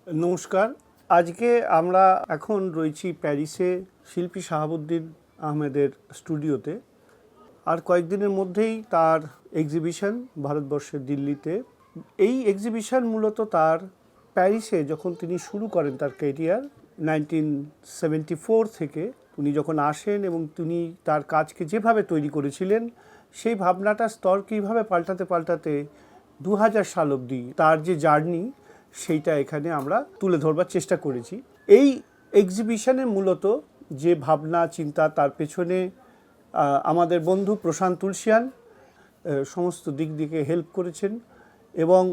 নমস্কার। আজকে আমরা এখন রয়েছি প্যারিসে শিল্পী শাহাবুদ্দিন আহমেদের স্টুডিওতে। আর কয়েকদিনের মধ্যেই তার এক্সিবিশন ভারতবর্ষের দিল্লিতে। এই এক্সিবিশন মূলত তার প্যারিসে যখন তিনি শুরু করেন তার ক্যারিয়ার 1974 থেকে উনি যখন আসেন এবং তিনি তার কাজকে যেভাবে তৈরি করেছিলেন সেই ভাবনাটা স্তর কীভাবে পাল্টাতে 2000 সাল অবধি তার যে জার্নি সেইটা এখানে আমরা তুলে ধরবার চেষ্টা করেছি। এই এক্সিবিশনে মূলত যে ভাবনা চিন্তা তার পেছনে আমাদের বন্ধু প্রশান্ত তুলসিয়ান সমস্ত দিক দিকে হেল্প করেছেন এবং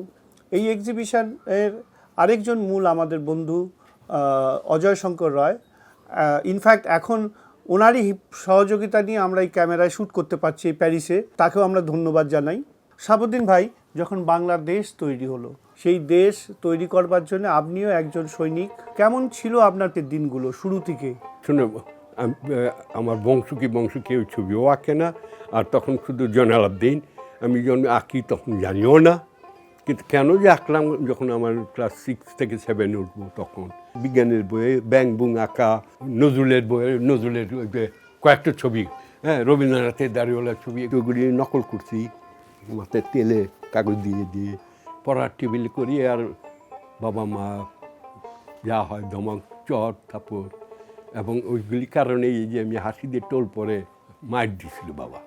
এই এক্সিবিশনের আরেকজন মূল আমাদের বন্ধু অজয় শঙ্কর রয়। ইনফ্যাক্ট এখন ওনারই সহযোগিতা নিয়ে আমরা এই ক্যামেরায় শ্যুট করতে পারছি এই প্যারিসে, তাকেও আমরা ধন্যবাদ জানাই। শাহাবুদ্দিন ভাই, যখন বাংলাদেশ তৈরি হলো সেই দেশ তৈরি করবার জন্য আপনিও একজন সৈনিক, কেমন ছিল আপনার দিনগুলো শুরু থেকে? শুনে আমার বংশ কেউ ছবিও আঁকে না, আর তখন শুধু জয়নাল আবদিন আমি যখন আঁকি তখন জানিও না, কিন্তু কেন যে আঁকলাম যখন আমার ক্লাস 6 থেকে 7 উঠবো তখন বিজ্ঞানের বইয়ে ব্যাং বুং আঁকা, নজরুলের বইয়ে নজরুলের কয়েকটা ছবি, রবীন্দ্রনাথের দাড়িওয়ালা ছবি ওগুলি নকল করছি মাথায় তেলে কাগজ দিয়ে পড়ার টেবিল করি, আর বাবা মা যা হয় ধমক চট থাপড়, এবং ওইগুলি কারণে এই যে আমি হাসি দিয়ে টোল পরে মাইর দিছিল বাবা,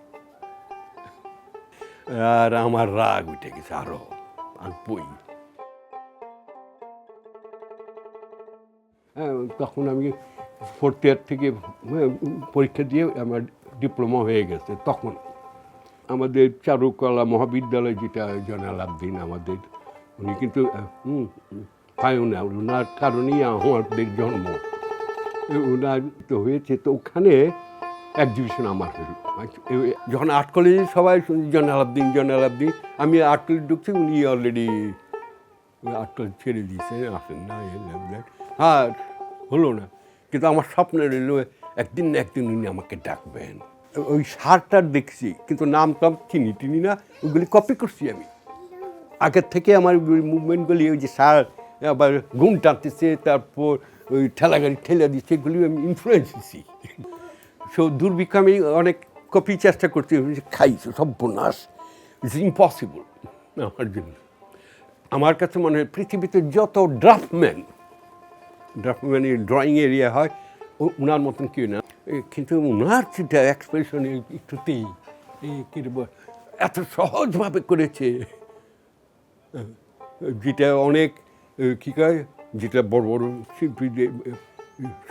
আর আমার রাগ উঠে গেছে আরো বই। তখন আমি 4th ইয়ার থেকে পরীক্ষা দিয়ে আমার ডিপ্লোমা হয়ে গেছে। তখন আমাদের চারুকলা মহাবিদ্যালয়, যেটা জয়নাল আবদিন আমাদের, উনি কিন্তু পায়োনিয়ার, ওনার কারণেই আমাদের জন্ম, ওনার তো হয়েছে। তো ওখানে এক্সিবিশন আমার হল যখন আর্ট কলেজে সবাই জয়নাল আবদিন, আমি আর্ট কলেজ ঢুকছি, উনি অলরেডি আর্ট কলেজ ছেড়ে দিয়েছে, আসেন না, আর হলো না। কিন্তু আমার স্বপ্ন রইল একদিন না একদিন উনি আমাকে ডাকবেন। ওই সারটার দেখছি, কিন্তু নাম টাম চিনি না, ওইগুলি কপি করছি আমি আগের থেকে। আমার মুভমেন্টগুলি ওই যে সার আবার ঘুম টানতেছে, তারপর ওই ঠেলাগাড়ি ঠেলা দিচ্ছে, এগুলি আমি ইনফ্লুয়েন্স দিচ্ছি। দুর্ভিক্ষ আমি অনেক কপি চেষ্টা করছি, খাইছি সব বোনাস, ইটস ইম্পসিবল আমার জন্য। আমার কাছে মনে হয় পৃথিবীতে যত ড্রাফটম্যান ড্রয়িং এরিয়া হয় ওনার মতন কেউ না, কিন্তু ওনার যেটা এক্সপ্রেশন একটুতেই এত সহজভাবে করেছে, যেটা অনেক কী কয়, যেটা বড় বড় শিল্পী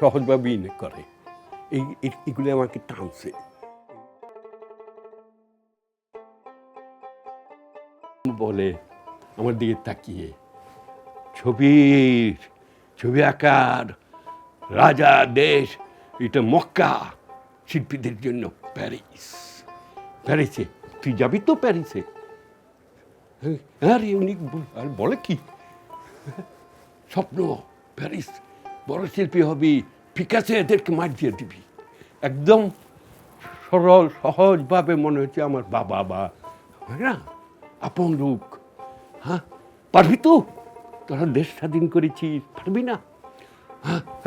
সহজভাবেই করে, এইগুলো আমাকে টানছে। বলে আমার দিকে তাকিয়ে, ছবি আঁকার রাজা দেশ, এটা মক্কা শিল্পীদের জন্য প্যারিসে তুই যাবি তো প্যারিসে? আরে উনি আর বলে কি স্বপ্ন, প্যারিস বড় শিল্পী হবি, পিকাসো এদেরকে মার দিয়ে দিবি। একদম সরল সহজভাবে মনে হচ্ছে আমার বাবা বা না আপন লোক। পারবি তো, তোরা দেশ স্বাধীন করেছিস, পারবি না?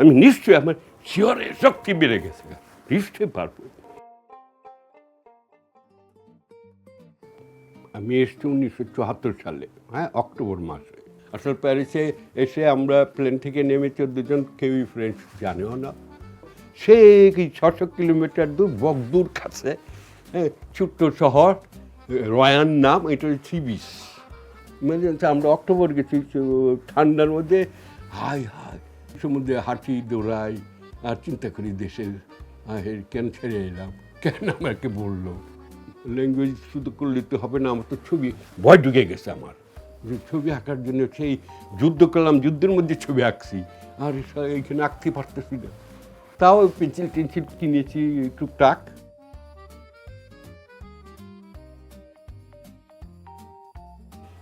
আমি নিশ্চয়ই, আমার শিহরে শক্তি বেড়ে গেছে, নিশ্চয়ই পারবো। আমি এসেছি 1974 সালে, অক্টোবর মাসে। আসলে প্যারিসে এসে আমরা প্লেন থেকে নেমে 14 জন, কেউই ফ্রেঞ্চ জানেও না। সে 600 কিলোমিটার দূর বগদুর কাছে ছোট্ট শহর, রয়ান নাম, এটা হচ্ছে সি বিচ। মানে আমরা অক্টোবর গেছি, ঠান্ডার মধ্যে হাই সমুদ্রে হাঁটি দৌড়াই, আর চিন্তা করি দেশের কেন ছেড়ে এলাম, কেন আমাকে বললো। ল্যাঙ্গুয়েজ শুধু করলে তো হবে না, আমার তো ছবি ভয় ঢুকে গেছে আমার। ছবি আঁকার জন্য সেই যুদ্ধ করলাম, যুদ্ধের মধ্যে ছবি আঁকছি, আর এইখানে আঁকতে পারতেছি না। তাও পেন্সিল টেন্সিল কিনেছি টুকটাক।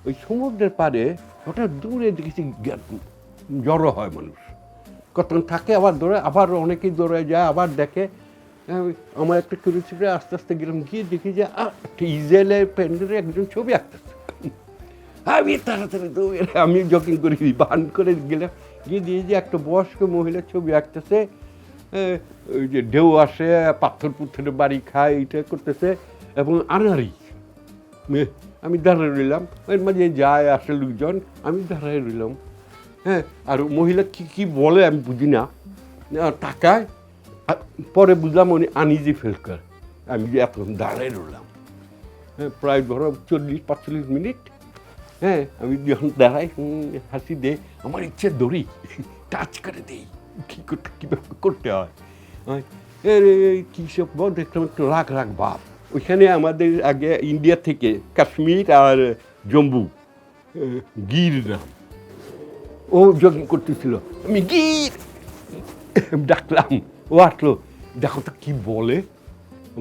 ওই সমুদ্রের পাড়ে হঠাৎ দূরে দেখেছি জড়ো হয় মানুষ, কতক্ষণ থাকে আবার দৌড়ায়, আবার অনেকেই দৌড়ায় যায়, আবার দেখে। আমার একটা কিউরিওসিটি, আস্তে আস্তে গেলাম, গিয়ে দেখি যে ইসরায়েলের প্যান্ডেলে একজন ছবি আঁকতেছে। আমি তাড়াতাড়ি দৌড়ে আমি জগিং করে বান করে গেলাম, গিয়ে দিয়ে যে একটা বয়স্ক মহিলার ছবি আঁকতেছে, ওই যে ঢেউ আসে, পাথর পুথরে বাড়ি খায়, এইটা করতেছে, এবং আনারি। আমি দাঁড়ায় রইলাম, এর মাঝে যায় আসে লোকজন, আমি দাঁড়ায় রইলাম। হ্যাঁ, আর মহিলা কি বলে আমি বুঝি না, টাকায়। পরে বুঝলাম উনি আনইজি ফিল করে। আমি যে এতক্ষণ দাঁড়ায় রইলাম, হ্যাঁ, প্রায় ধরো 40-45 মিনিট। হ্যাঁ, আমি যখন দাঁড়াই, হাসি দে, আমার ইচ্ছে দৌড়ি টাচ করে দিই, কীভাবে করতে হয়। কী সব দেখলাম একটু রাগ ভাব। ওইখানে আমাদের আগে ইন্ডিয়া থেকে কাশ্মীর আর জম্মু, গির নাম, ও জগিং করতেছিল, আমি গির ডাকলাম, ও আসলো, দেখো তো কী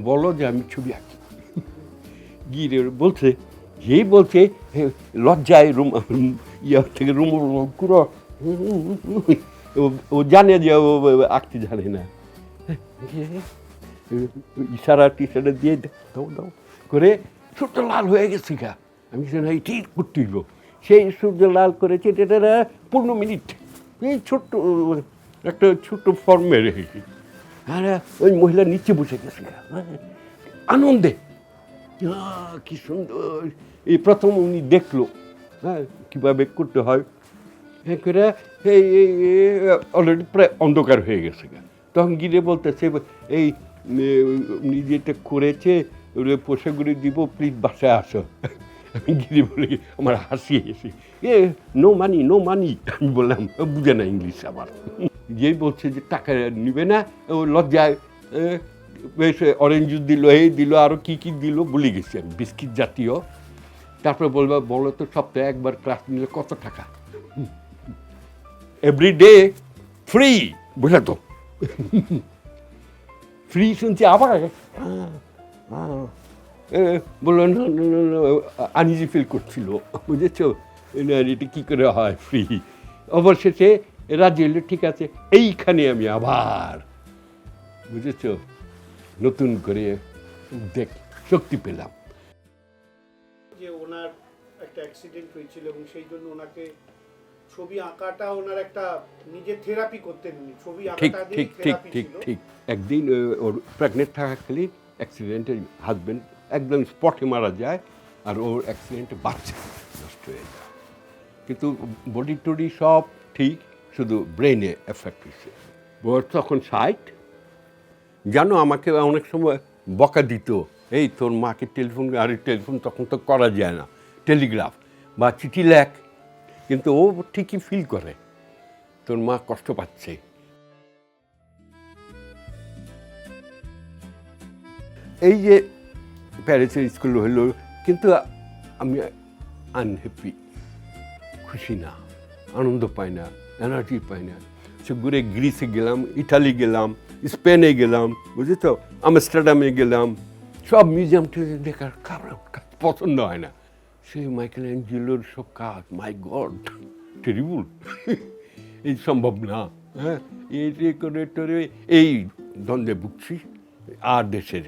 বলো যে আমি ছবি আঁকি। গিরে বলছে, যেই বলছে লজ্জায় ইয়া থেকে পুরো, ও জানে যে ও আঁকতে জানে না, ইশারা টিশারা দিয়ে দাও করে সূর্য লাল হয়ে গেছে গা। আমি এই ঠিক করতে হইব, সেই সূর্য লাল করেছে, এটা 15 মিনিট, এই একটা ছোট্ট ফর্মে রেখেছি। আর ওই মহিলা নিচে বসে গেছে গা, আনন্দে, কি সুন্দর। এই প্রথম উনি দেখলো, হ্যাঁ, কীভাবে করতে হয়। হ্যাঁ করে অলরেডি প্রায় অন্ধকার হয়ে গেছে গা। তখন গিরে বলতেছে, এই উনি যেটা করেছে ওরা পোশাকগুলি দিব, প্লিজ বাসায় আসো। আমি গিরে বলি, আমার হাসি এসে, নো মানি। আমি বললাম, বুঝে না ইংলিশ আমার। যেই বলছে যে টাকা নিবে না, ও লজ্জায় বেশ অরেঞ্জ জুস দিল, এই দিল, আরও কী দিল ভুলে গেছি আমি, বিস্কিট জাতীয়। তারপরে বলো তো সপ্তাহে একবার ক্লাস নিলে কত টাকা? এভরিডে ফ্রি, বুঝলে তো? ফ্রি শুনছি, আবার বললো আনইজি ফিল করছিল, বুঝেছ, এটা কী করে হয় ফ্রি। অবশেষে রাজি হইল, ঠিক আছে, এইখানে আমি আবার, বুঝেছ, নতুন করে শক্তি পেলাম। যে ওনার একটা অ্যাক্সিডেন্ট হয়েছিল এবং সেই জন্য ওনাকে ছবি আঁকাটা ওনার একটা নিজের থেরাপি করতেন, ছবি আঁকাটা দিয়ে থেরাপি ছিল। ঠিক একদিন ওর প্রেগনেন্ট থাকাকালীন অ্যাক্সিডেন্টে হাজব্যান্ড একদম স্পটে মারা যায়, আর ওর অ্যাক্সিডেন্টে বাচ্চা নষ্ট হয়ে যায়। কিন্তু বডি টডি সব ঠিক, শুধু ব্রেনে এফেক্ট হয়েছে। ওর তখন 60। জানো, আমাকে অনেক সময় বকা দিত, এই তোর মাকে টেলিফোন, আরে টেলিফোন তখন তো করা যায় না, টেলিগ্রাফ বা চিঠি লেখ, কিন্তু ও ঠিকই ফিল করে তোর মা কষ্ট পাচ্ছে। এই যে প্যারিসের স্কুল হলো, কিন্তু আমি আনহ্যাপি, খুশি না, আনন্দ পাই না, এনার্জি পাই না। সে ঘুরে গ্রিসে গেলাম, ইটালি গেলাম, স্পেনে গেলাম, বুঝেছ, আমস্টারডামে গেলাম, সব মিউজিয়াম দেখার পছন্দ হয় না। সেই মাইকেল অ্যাঞ্জেলোর সব কাজ, মাই গড, টেরিবল, এই সম্ভব না। হ্যাঁ, এই করে এই দ্বন্দ্বে ভুগছি। আর দেশের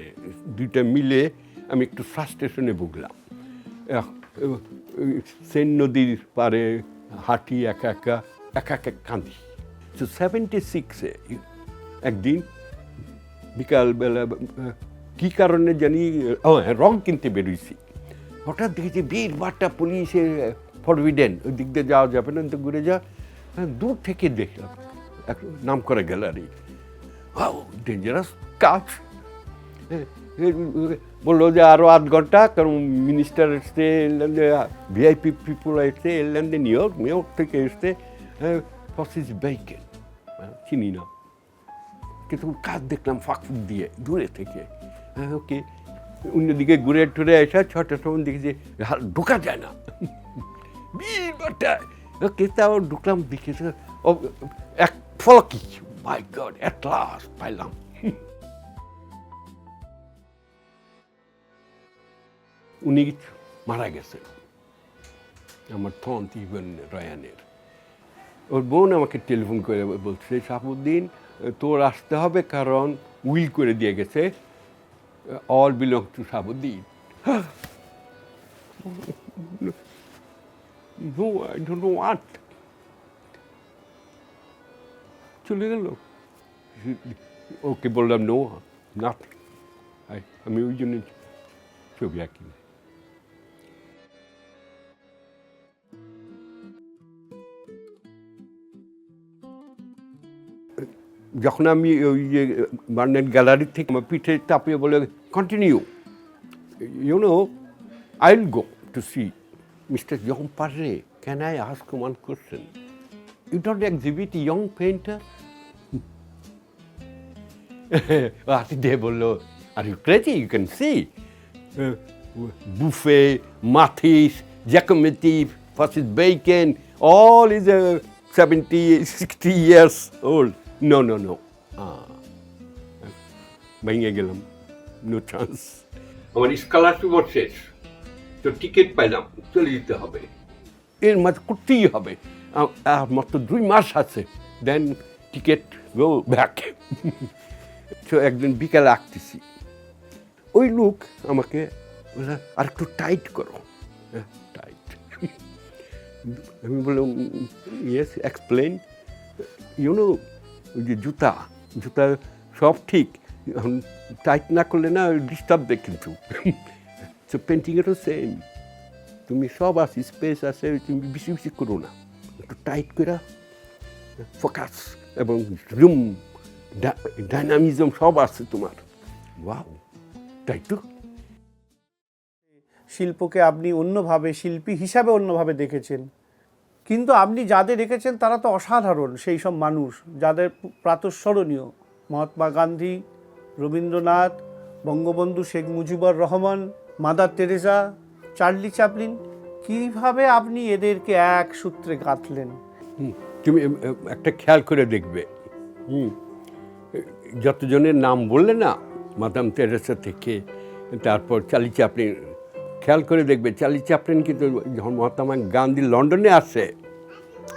দুইটা মিলে আমি একটু ফ্রাস্ট্রেশনে ভুগলাম। সেন নদীর পারে হাঁটি, একা কাঁদি। তো 76-এ একদিন বিকালবেলা কী কারণে জানি রং কিনতে বেরোইছি, হঠাৎ দেখেছি বীর বাট্টা পুলিশে ফরবিডেন, ওই দিক দিয়ে যাওয়া যাবে না, তো ঘুরে যা। দূর থেকে দেখলাম এক নাম করা গ্যালারি, ডেঞ্জারাস কাজ। বললো যে আরও 8 ঘন্টা, কারণ মিনিস্টার এসছে, ভিআইপি পিপুল এসছে, এরল্যান্ডে নিউ ইয়র্ক থেকে এসছে, ফসিস বাইকেন, চিনি না, কিন্তু কাজ দেখলাম ফাঁক দিয়ে দূরে থেকে। হ্যাঁ, ওকে, অন্যদিকে ঘুরে টুরে এসে 6টার সময় দেখেছি ঢোকা যায় না, ওকে, তাও ঢুকলাম, দেখেছি এক ফলকি, মাই গড, এট লাস্ট পাইলাম। উনি মারা গেছেন, আমার থন্ত ইভেন রয়ানের। ওর বোন আমাকে টেলিফোন করে বলছে, শাহাবুদ্দিন তোর আসতে হবে, কারণ উইল করে দিয়ে গেছে, all belong to Shahabuddin. No I don't know what, চলে গেল। ওকে বললাম নো নাথ, আমি ওই জন্য ছবি আঁকি না। যখন আমি ওই যে বার্নেট গ্যালারি থেকে আমার পিঠে চাপিয়ে বলে continue, you know I will go to C mister young পার্রে, can I ask one question, you don't exhibit young painter? দে বললো are you crazy, you can see buffet, মাথিস, জ্যাকোমেটি, Francis Bacon, all is 70, 60 years old. No, no, no. ভেঙে গেলাম, no chance. আমার স্কলারশিপও শেষ, তো ticket পাইলাম, চলে যেতে হবে, এর মাঝে করতেই হবে, আর মাত্র 2 মাস আছে, দেন টিকিট গো ব্যাক। তো একদিন বিকালে আঁকতেছি, ওই লোক আমাকে বলে আর একটু টাইট করো, টাইট। আমি বললাম ইয়েস এক্সপ্লেন, ইউনো ওই যে জুতা জুতা সব ঠিক, টাইট না করলে না ডিস্টার্ব দেয় কিন্তু। তো পেন্টিংয়েরও সেম, তুমি সব আছে, স্পেস আছে, তুমি বেশি বেশি করো না, একটু টাইট করে ফোকাস এবং জুম ডাইনামিজম সব আছে তোমার। ওয়াও, তাই তো। শিল্পকে আপনি অন্যভাবে, শিল্পী হিসাবে অন্যভাবে দেখেছেন, কিন্তু আপনি যাদের রেখেছেন তারা তো অসাধারণ, সেই সব মানুষ যাদের প্রাতঃস্মরণীয়, Mahatma Gandhi, Rabindranath, Bangabandhu Sheikh Mujibur Rahman, Mother Teresa, Charlie Chaplin. কীভাবে আপনি এদেরকে এক সূত্রে গাঁথলেন? তুমি একটা খেয়াল করে দেখবে, যতজনের নাম বললে না, মাদাম তেরেসা থেকে তারপর চার্লি চ্যাপলিন, খেয়াল করে দেখবে চার্লি চ্যাপলিন কিন্তু যখন মহাত্মা গান্ধী লন্ডনে আসে,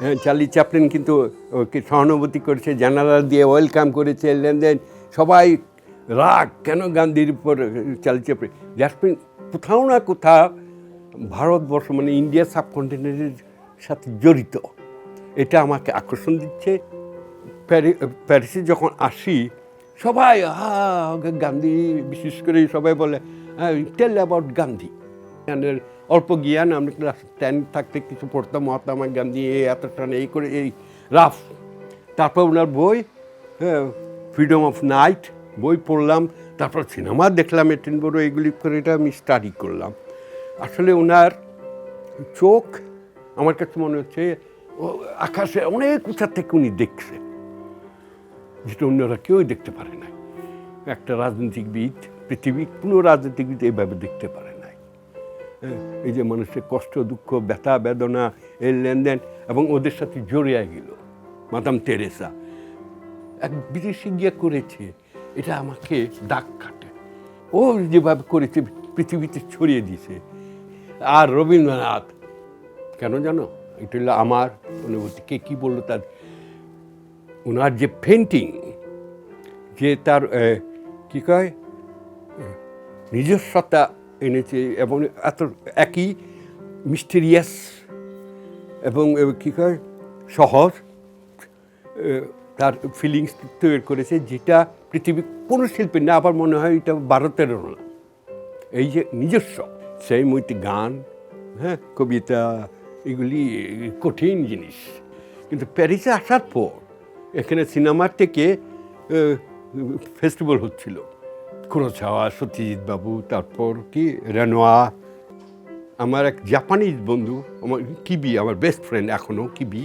হ্যাঁ, চার্লি চ্যাপলিন কিন্তু ওকে সহানুভূতি করেছে, জানালা দিয়ে ওয়েলকাম করেছে, লেনদেন, সবাই রাগ কেন গান্ধীর উপর চার্লি চ্যাপলিন। চ্যাপলিন কোথাও না কোথাও ভারতবর্ষ মানে ইন্ডিয়া সাবকন্টিনেন্টের সাথে জড়িত, এটা আমাকে আকর্ষণ দিচ্ছে। প্যারিসে যখন আসি সবাই গান্ধী, বিশেষ করে সবাই বলে টেল অ্যাবাউট গান্ধী। অল্প জ্ঞান, আমরা ক্লাস 10 থাকতে কিছু পড়তাম, মহাত্মা গান্ধী এত টানে এই করে এই রাফ। তারপর ওনার বই ফ্রিডম অফ নাইট বই পড়লাম, তারপর সিনেমা দেখলাম, এটেনবরো, এগুলি করে এটা আমি স্টাডি করলাম। আসলে ওনার চোখ আমার কাছে মনে হচ্ছে আকাশে অনেক উঁচা থেকে উনি দেখছে, যেটা অন্যরা কেউই দেখতে পারে না। একটা রাজনীতিবিদ, পৃথিবীর কোনো রাজনীতিবিদ এইভাবে দেখতে পারে নাই। এই যে মানুষের কষ্ট, দুঃখ, ব্যথা, বেদনা, এর লেনদেন, এবং ওদের সাথে জড়িয়ে গেল। মাদাম তেরেসা এক বিদেশে গিয়ে করেছে, এটা আমাকে দাগ কাটে। ও যেভাবে করেছে পৃথিবীতে ছড়িয়ে দিয়েছে। আর রবীন্দ্রনাথ, কেন জানো, এটা হলো আমার অনুভূতি। কে কী বললো তার, ওনার যে পেন্টিং, যে তার কী কয় নিজস্বতা এনেছে, এবং এত একই মিস্টেরিয়াস এবং কী কয় সহজ তার ফিলিংস তৈরি করেছে, যেটা পৃথিবীর কোনো শিল্পী না, আবার মনে হয় এটা ভারতেরও না। এই যে নিজস্ব, সেই মইতে গান, হ্যাঁ, কবিতা, এগুলি কঠিন জিনিস। কিন্তু প্যারিসে আসার পর এখানে সিনেমার থেকে ফেস্টিভ্যাল হচ্ছিল, কুরোসাওয়া, সত্যজিৎ বাবু, তারপর কি রেনোয়া। আমার এক জাপানিজ বন্ধু, আমার কিবি, আমার বেস্ট ফ্রেন্ড এখনও কিবি,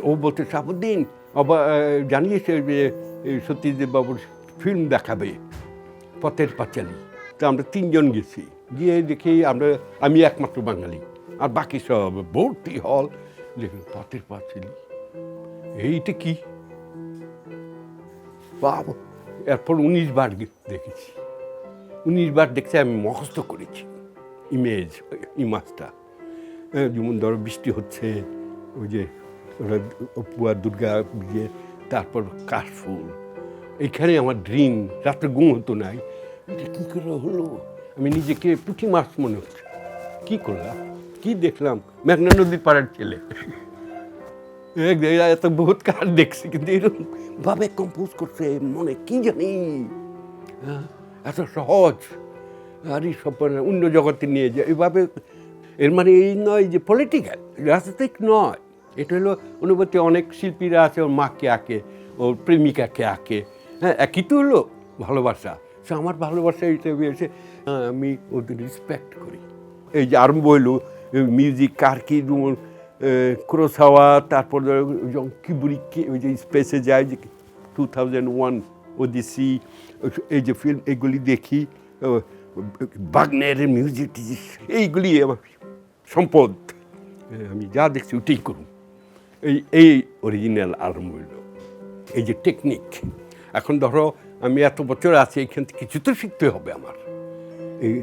ও বলতে সাবুদ্দিন আবার জানিয়েছে যে সত্যজিৎ বাবুর ফিল্ম দেখাবে পথের পাঁচালী। তো আমরা 3 জন গেছি, গিয়ে দেখি আমি একমাত্র বাঙালি, আর বাকি সব ভর্তি হল। দেখুন পথের পাঁচালী, এইটা কি বাবা! এরপর 19 বার দেখেছি, 19 বার দেখছি, আমি মুখস্থ করেছি ইমেজটা। যেমন ধরো বৃষ্টি হচ্ছে, ওই যে ওরা পুয়া দুর্গা বিয়ে, তারপর কাশফুল, এইখানে আমার ড্রিম, রাত্রে ঘুম হতো নাই, এটা কী করে হলো, আমি নিজেকে পুঁটি মাছ মনে হচ্ছে, কী করলাম, কি দেখলাম মেঘনা নদীর পাড়ার ছেলে এত বহুত কার দেখছি, কিন্তু এরকম ভাবে কম্পোজ করছে মনে কি জানি এত সহজ। আর এই সব অন্য জগতে নিয়ে যায় এভাবে। এর মানে এই নয় যে পলিটিক্যাল, রাজনৈতিক নয়, এটা হলো অনুভূতি। অনেক শিল্পীরা আছে ওর মাকে আঁকে, ওর প্রেমিকাকে আঁকে, হ্যাঁ একই তো হলো ভালোবাসা। সে আমার ভালোবাসা হিসেবে এসে আমি ওদের রেসপেক্ট করি। এই যে আরম্ভ হইল মিউজিক কারকি ক্রোসাওয়া, তারপর কিবুরিকি ওই যে স্পেসে যায় যে 2001 ওডিসি, এই যে ফিল্ম এগুলি দেখি, বাগনের মিউজিক এইগুলি আমার সম্পদ। আমি যা দেখছি ওটাই করুন। এই অরিজিনাল আরম্ভ হইল। এই যে টেকনিক, এখন ধরো আমি এত বছর আছি, এখান থেকে কিছু তো শিখতে হবে আমার। এই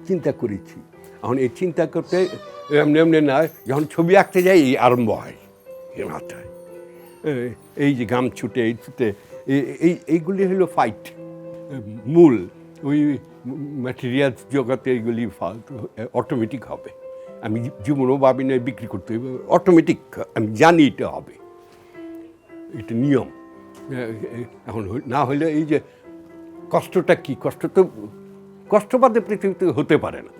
চিন্তা করেছি, এখন এই চিন্তা করতে এমনি এমনি না, যখন ছবি আঁকতে যাই এই আরম্ভ হয় এর মাথায়। এই যে গাম ছুটে এই ছুটে এইগুলি হলো ফাইট মূল। ওই ম্যাটেরিয়ালস জগতে এইগুলি ফালতু অটোমেটিক হবে। আমি জীবনও ভাবি না বিক্রি করতে হবে, অটোমেটিক আমি জানি এটা হবে, এটা নিয়ম। এখন না হলে এই যে কষ্টটা কি, কষ্ট তো কষ্টবাদে পৃথিবীতে হতে পারে না।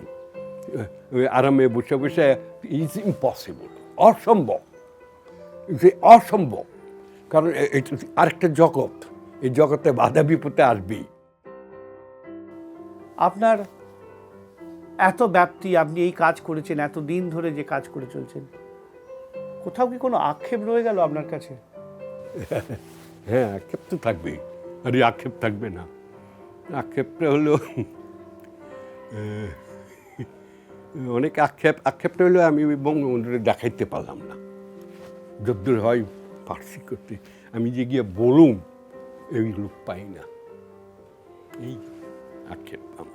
আরামে বসে বসে ইজ ইম্পসিবল, অসম্ভব, যে অসম্ভব। কারণ আরেকটা জগৎ, এই জগতে বাধা বিপদে আসবেই। আপনার এত ব্যাপ্তি, আপনি এই কাজ করেছেন, এত দিন ধরে যে কাজ করে চলছেন, কোথাও কি কোনো আক্ষেপ রয়ে গেল আপনার কাছে? হ্যাঁ, আক্ষেপ তো থাকবেই। আর এই আক্ষেপ থাকবে না? আক্ষেপটা হলো অনেক আক্ষেপটা হলো আমি ওই বঙ্গবন্ধুরে দেখাইতে পারলাম না, যদ্দূর হয় পার্সি করতে। আমি যে গিয়ে বলুম এইগুলো পাই না, এই আক্ষেপ আমার।